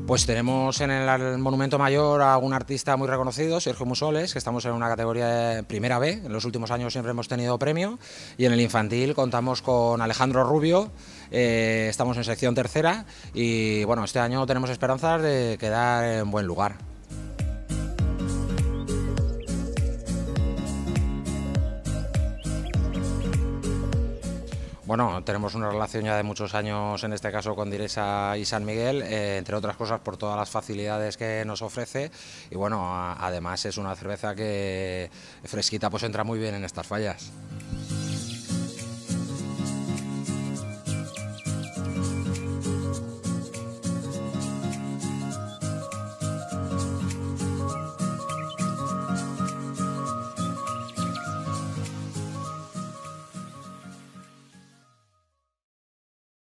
Pues tenemos en el Monumento Mayor a un artista muy reconocido, Sergio Musoles, que estamos en una categoría de primera B, en los últimos años siempre hemos tenido premio, y en el infantil contamos con Alejandro Rubio, estamos en sección tercera y bueno, este año tenemos esperanzas de quedar en buen lugar. Bueno, tenemos una relación ya de muchos años, en este caso con Diresa y San Miguel, entre otras cosas por todas las facilidades que nos ofrece y bueno, además es una cerveza que fresquita pues entra muy bien en estas fallas.